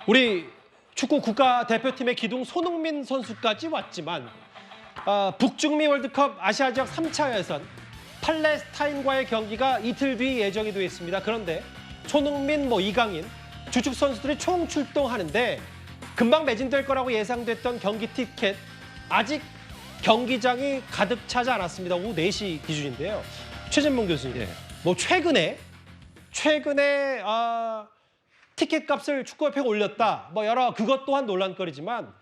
우리 축구 국가대표팀의 기둥 손흥민 선수까지 왔지만 북중미 월드컵 아시아 지역 3차 예선 팔레스타인과의 경기가 이틀 뒤 예정이 되어 있습니다. 그런데 손흥민, 이강인 주축 선수들이 총 출동하는데 금방 매진될 거라고 예상됐던 경기 티켓 아직 경기장이 가득 차지 않았습니다. 오후 4시 기준인데요. 최진봉 교수님, 최근에 티켓 값을 축구협회가 올렸다. 그것 또한 논란거리지만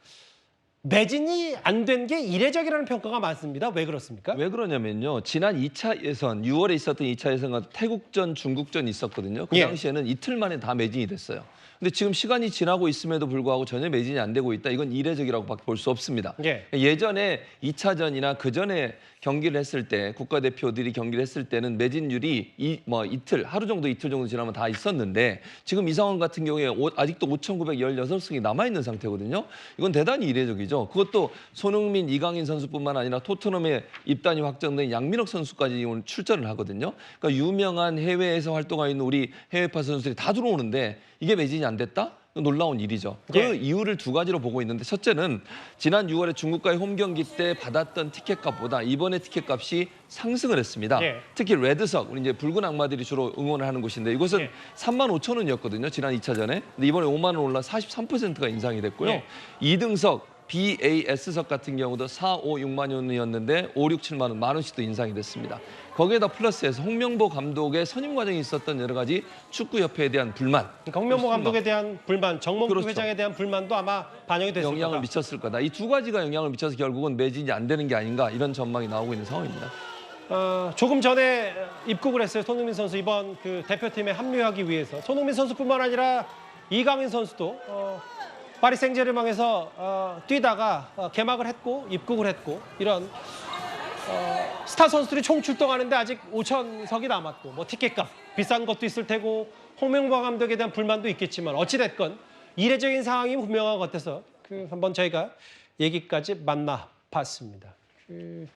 매진이 안 된 게 이례적이라는 평가가 많습니다. 왜 그렇습니까? 왜 그러냐면요. 지난 2차 예선, 6월에 있었던 2차 예선과 태국전, 중국전이 있었거든요. 그 당시에는 이틀 만에 다 매진이 됐어요. 근데 지금 시간이 지나고 있음에도 불구하고 전혀 매진이 안 되고 있다. 이건 이례적이라고밖에 볼 수 없습니다. 예전에 2차전이나 그전에 경기를 했을 때 국가대표들이 경기를 했을 때는 매진율이 이틀 정도 지나면 다 있었는데 지금 이 상황 같은 경우에 아직도 5,916석이 남아있는 상태거든요. 이건 대단히 이례적이죠. 그것도 손흥민, 이강인 선수뿐만 아니라 토트넘에 입단이 확정된 양민혁 선수까지 오늘 출전을 하거든요. 그러니까 유명한 해외에서 활동하고 있는 우리 해외파 선수들이 다 들어오는데 이게 매진이 안 됐다? 놀라운 일이죠. 그 이유를 두 가지로 보고 있는데 첫째는 지난 6월에 중국과의 홈 경기 때 받았던 티켓값보다 이번에 티켓값이 상승을 했습니다. 특히 레드석, 우리 이제 붉은 악마들이 주로 응원을 하는 곳인데 이곳은 35,000원이었거든요. 지난 2차전에. 근데 이번에 5만 원 올라 43%가 인상이 됐고요. 2등석 BAS석 같은 경우도 4, 5, 6만 원이었는데 5, 6, 7만 원, 만 원씩 도 인상이 됐습니다. 거기에다 플러스해서 홍명보 감독의 선임 과정에 있었던 여러 가지 축구협회에 대한 불만. 홍명보 감독에 대한 불만, 정몽규 회장에 대한 불만도 아마 반영이 됐을 거다. 영향을 미쳤을 거다. 이 두 가지가 영향을 미쳐서 결국은 매진이 안 되는 게 아닌가 이런 전망이 나오고 있는 상황입니다. 조금 전에 입국을 했어요. 손흥민 선수 이번 그 대표팀에 합류하기 위해서. 손흥민 선수뿐만 아니라 이강인 선수도 파리 생제르맹에서 뛰다가 개막을 했고 입국을 했고 이런 스타 선수들이 총 출동하는데 아직 5,000석이 남았고 티켓값 비싼 것도 있을 테고 홍명보 감독에 대한 불만도 있겠지만 어찌됐건 이례적인 상황이 분명한 것 같아서 한번 저희가 얘기까지 만나봤습니다.